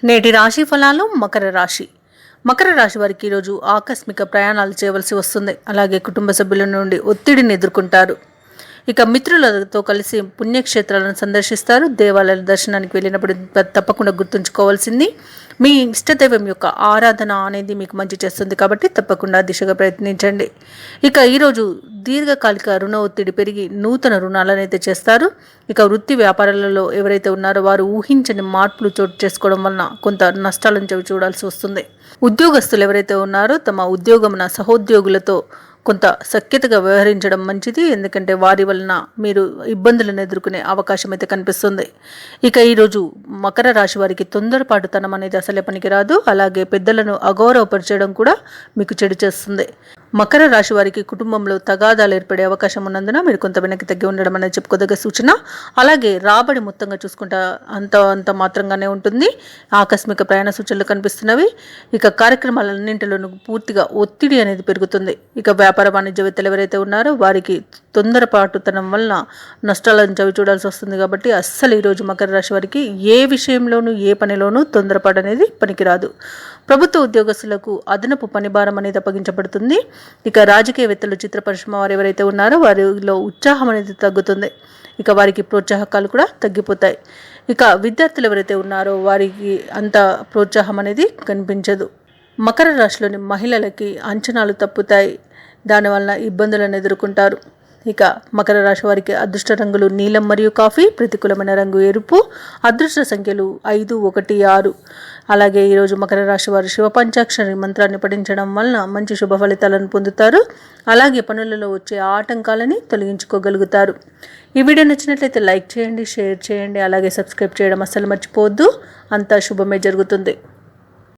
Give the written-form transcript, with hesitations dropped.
నేటి రాశి ఫలాలు. మకర రాశి వారికి ఈరోజు ఆకస్మిక ప్రయాణాలు చేయవలసి వస్తుంది. అలాగే కుటుంబ సభ్యుల నుండి ఒత్తిడిని ఎదుర్కొంటారు. ఇక మిత్రులతో కలిసి పుణ్యక్షేత్రాలను సందర్శిస్తారు. దేవాలయాల దర్శనానికి వెళ్ళినప్పుడు తప్పకుండా గుర్తుంచుకోవాల్సింది మీ ఇష్టదైవం యొక్క ఆరాధన అనేది మీకు మంచి చేస్తుంది, కాబట్టి తప్పకుండా దిశగా ప్రయత్నించండి. ఇక ఈరోజు దీర్ఘకాలిక రుణ ఒత్తిడి పెరిగి నూతన రుణాలను అయితే చేస్తారు. ఇక వృత్తి వ్యాపారాలలో ఎవరైతే ఉన్నారో వారు ఊహించని మార్పులు చోటు చేసుకోవడం వలన కొంత నష్టాలను చవి చూడాల్సి వస్తుంది. ఉద్యోగస్తులు ఎవరైతే ఉన్నారో తమ ఉద్యోగమున సహోద్యోగులతో కొంత సఖ్యతగా వ్యవహరించడం మంచిది, ఎందుకంటే వారి వలన మీరు ఇబ్బందులను ఎదుర్కొనే అవకాశం అయితే కనిపిస్తుంది. ఇక ఈరోజు మకర రాశి వారికి తొందరపాటుతనం అనేది అసలే పనికిరాదు. అలాగే పెద్దలను అగౌరవపరచడం కూడా మీకు చెడు చేస్తుంది. మకర రాశి వారికి కుటుంబంలో తగాదాలు ఏర్పడే అవకాశం ఉన్నందున మీరు కొంత వెనక్కి తగ్గి ఉండడం అనేది చెప్పుకోదగ్గ సూచన. అలాగే రాబడి మొత్తంగా చూసుకుంటా అంత మాత్రంగానే ఉంటుంది. ఆకస్మిక ప్రయాణ సూచనలు కనిపిస్తున్నవి. ఇక కార్యక్రమాలన్నింటిలోనూ పూర్తిగా ఒత్తిడి అనేది పెరుగుతుంది. ఇక వ్యాపార వాణిజ్యవేత్తలు ఎవరైతే ఉన్నారో వారికి తొందరపాటుతనం వలన నష్టాలను చవి చూడాల్సి వస్తుంది. కాబట్టి అస్సలు ఈరోజు మకర రాశి వారికి ఏ విషయంలోనూ ఏ పనిలోనూ తొందరపాటు అనేది పనికిరాదు. ప్రభుత్వ ఉద్యోగస్తులకు అదనపు పనిభారం అనేది అప్పగించబడుతుంది. ఇక రాజకీయవేత్తలు, చిత్ర పరిశ్రమ వారు ఎవరైతే ఉన్నారో వారిలో ఉత్సాహం అనేది తగ్గుతుంది. ఇక వారికి ప్రోత్సాహకాలు కూడా తగ్గిపోతాయి. ఇక విద్యార్థులు ఎవరైతే ఉన్నారో వారికి అంత ప్రోత్సాహం అనేది కనిపించదు. మకర రాశిలోని మహిళలకి అంచనాలు తప్పుతాయి, దానివల్ల ఇబ్బందులను ఎదుర్కొంటారు. ఇక మకర రాశి వారికి అదృష్ట రంగులు నీలం మరియు కాఫీ, ప్రతికూలమైన రంగు ఎరుపు, అదృష్ట సంఖ్యలు 5, 1, 6. అలాగే ఈరోజు మకర రాశి వారు శివ పంచాక్షరి మంత్రాన్ని పఠించడం వలన మంచి శుభ ఫలితాలను పొందుతారు. అలాగే పనులలో వచ్చే ఆటంకాలని తొలగించుకోగలుగుతారు. ఈ వీడియో నచ్చినట్లయితే లైక్ చేయండి, షేర్ చేయండి, అలాగే సబ్స్క్రైబ్ చేయడం అస్సలు మర్చిపోవద్దు. అంతా శుభమే జరుగుతుంది.